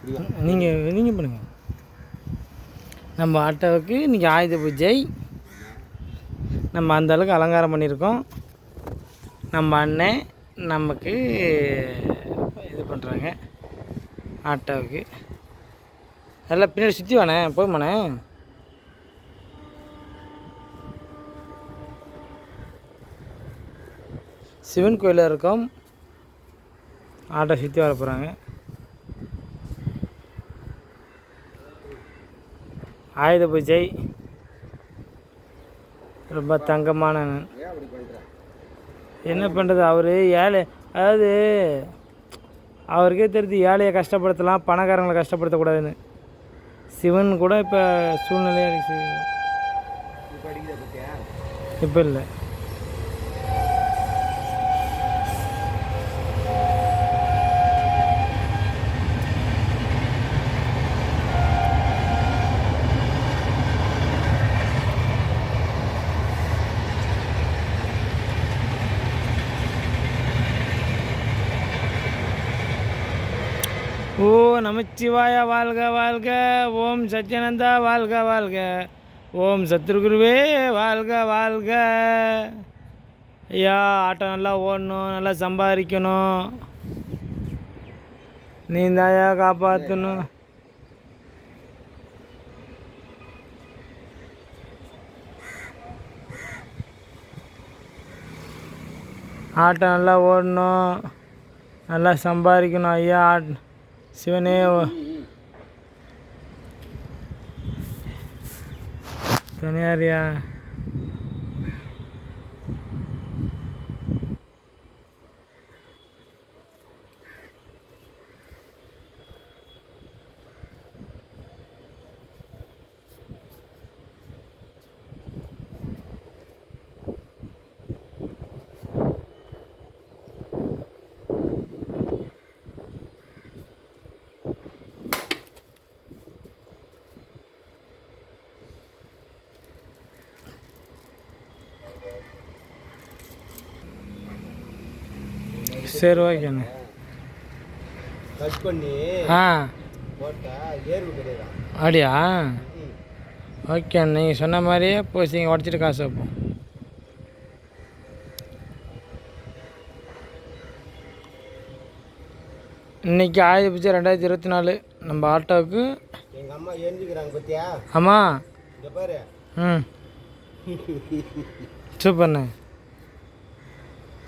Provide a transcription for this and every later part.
நீங்கள் பண்ணுங்கள். நம்ம ஆட்டோவுக்கு இன்றைக்கி ஆயுத பூஜை. நம்ம அந்தளவுக்கு அலங்காரம் பண்ணியிருக்கோம். நம்ம அண்ணன் நமக்கு இது பண்ணுறாங்க ஆட்டோவுக்கு. எல்லாம் பின்னாடி சுற்றி வானே போதுமாண்ணே. சிவன் கோயிலில் இருக்கோம். ஆட்டோ சுற்றி வர போகிறாங்க. ஆயுத பூஜை ரொம்ப தங்கமான. என்ன பண்ணுறது, அவர் ஏழை, அதாவது அவருக்கே தெரியுது ஏழையை கஷ்டப்படுத்தலாம், பணக்காரங்களை கஷ்டப்படுத்தக்கூடாதுன்னு. சிவன் கூட இப்போ சூழ்நிலையாக இப்போ இல்லை. ஓ நமச்சிவாய வாழ்க வாழ்க, ஓம் சத்யானந்தா வாழ்க வாழ்க, ஓம் சத்ருகுருவே வாழ்க வாழ்க. ஐயா ஆட்டோ நல்லா ஓடணும், நல்லா சம்பாதிக்கணும், நீ தாயா காப்பாற்றணும். ஆட்டோ நல்லா ஓடணும், நல்லா சம்பாதிக்கணும் ஐயா. சிவனே தனியாரியா. சரி ஓகேண்ணே. கட் பண்ணி அப்படியா? ஓகே, நீங்கள் சொன்ன மாதிரியே போசிங்க உடச்சிட்டு காசு வைப்போம். இன்றைக்கி ஆயுத பூஜை 2024 நம்ம ஆட்டோவுக்கு. எங்கள் அம்மா எழுந்துக்கிறாங்க பத்தியா? ஆமாம். இங்கே பாரு. ம் சூப்பர்ண்ணே.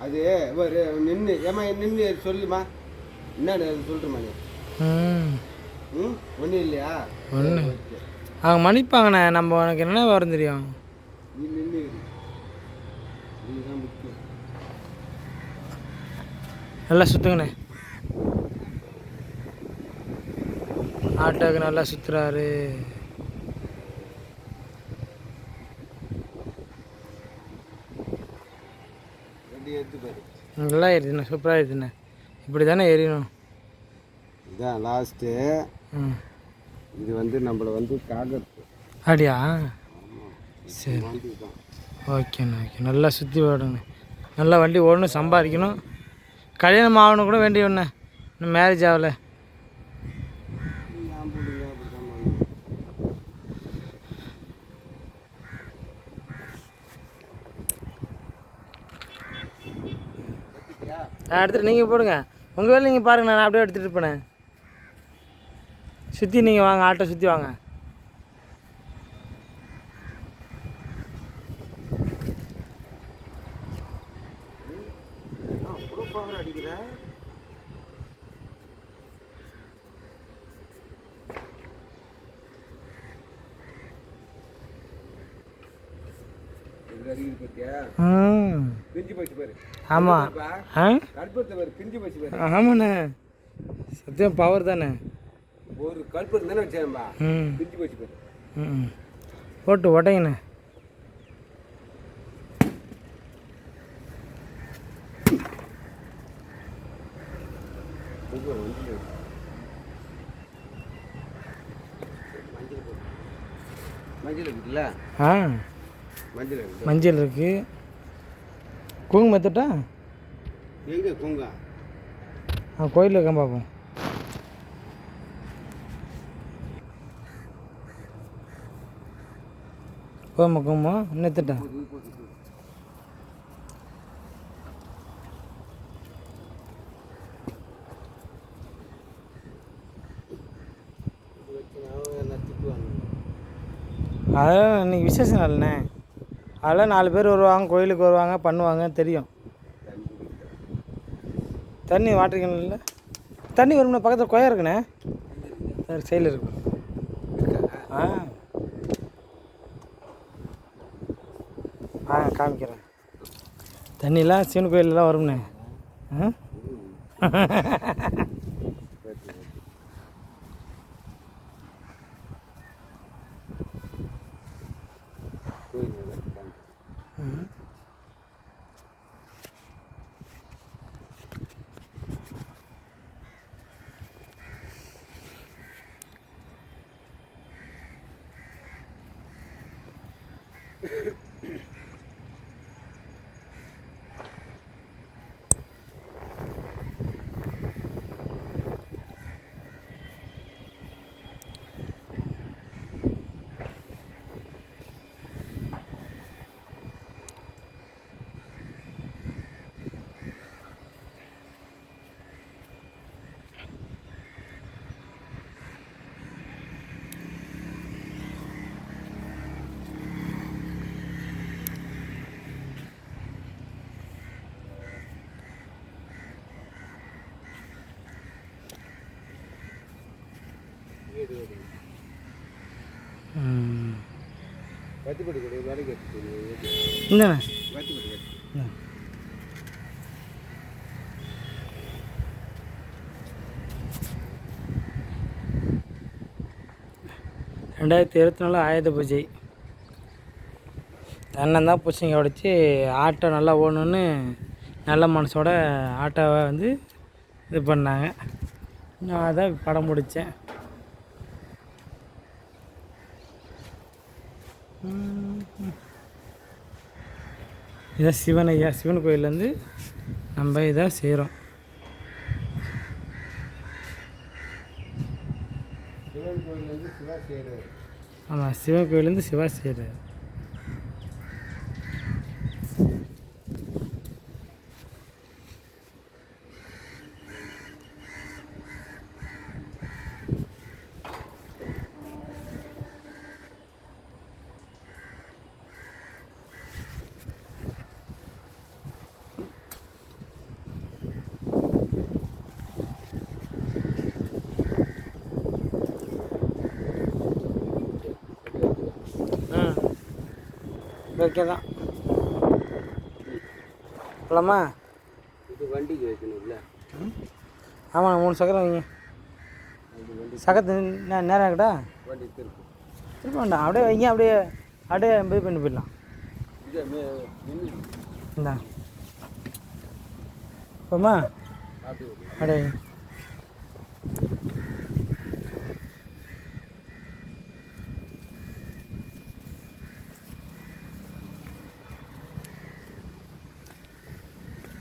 அது ஒரு நின்று ஏமா நின்று சொல்லுமா, என்னன்னு சொல்கிறேம்மா நீ. ஒன்றும் இல்லையா? ஒன்று அவங்க மன்னிப்பாங்கண்ணே. நம்ம உனக்கு என்ன வரும் தெரியும். நீ நின்று இதுதான் முக்கியம். நல்லா சுற்றுங்கண்ணே. ஆட்டோவுக்கு நல்லா சுற்றுறாரு. நல்லா ஏறிதுண்ணே, சூப்பராக ஏறிதுண்ணே. இப்படி தானே ஏறிணும். இதான் லாஸ்ட்டு. இது வந்து நம்மளை வந்து காகத்து. அப்படியா? சரி ஓகேண்ணே. ஓகே, நல்லா சுற்றி ஓடணுங்க. நல்லா வண்டி ஓடணும், சம்பாதிக்கணும். கல்யாணம் ஆகணும் கூட வேண்டிய ஒன்று. இன்னும் மேரேஜ் ஆகலை. எடுத்துகிட்டு நீங்கள் போடுங்க. உங்கள் வேலை நீங்கள் பாருங்கள், நான் அப்படியே எடுத்துகிட்டு இருப்பேனே. சுற்றி நீங்கள் வாங்க, ஆட்டோ சுற்றி வாங்க. ஆமாம். ஆமாண்ணே, சத்தியம் பவர் தானே. ஒரு கல்பூரம் தானே வச்சேன்பா. பிரிஞ்சு போச்சு பாரு. போட்டு உடைங்கண்ணே. மஞ்சள் இருக்குல்ல? மஞ்சள் இருக்கு. குங்குமம் எடுத்துட்டா? எங்கே குங்கா? கோயிலில் இருக்க பார்ப்போம். போமக்குமோ இன்னத்துட்டா அதெல்லாம் இன்னைக்கு விசேஷ நாள்ண்ணே. அதெல்லாம் 4 பேர் வருவாங்க, கோயிலுக்கு வருவாங்க, பண்ணுவாங்க தெரியும். தண்ணி வாட்டர் கேன் இல்லை, தண்ணி வரும்ண்ணே. பக்கத்தில் கொயா இருக்குண்ணே, சைடில் இருக்கு. ஆ ஆ காமிக்கிறேன். தண்ணிலாம் சிவன் கோயிலெலாம் வரும்ண்ணே. ம் இல்லைண்ணே. 2024 ஆயுத பூஜை. அண்ணன் தான் பூச்சிங்க உடைச்சி ஆட்டோ நல்லா ஓடணுன்னு நல்ல மனசோட ஆட்டோவை வந்து இது பண்ணாங்க. நான் அதான் படம் முடித்தேன். இதான் சிவன் ஐயா, சிவன் கோயிலேருந்து நம்ம இதை செய்கிறோம். ஆமாம், சிவன் கோயிலேருந்து சிவா செய்கிறார். ஓகே தான் போலாமா? இது வண்டிக்கு வைக்கணும்ல. ஆமாம், 3 சக்கரம் வைங்க. சக்கரத்து நேரம் ஆகிட்டா வண்டி திருப்பி திரும்ப வேண்டாம், அப்படியே வைங்க. அப்படியே அப்படியே இது பண்ணி போயிடலாம். இந்தா போமா, அப்படியே வைங்க.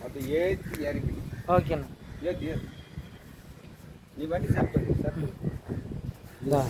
அப்படி ஏற்றி இறங்கி. ஓகேண்ணா. ஏற்றி நீ வண்டி சாப்பிட்டு இந்தா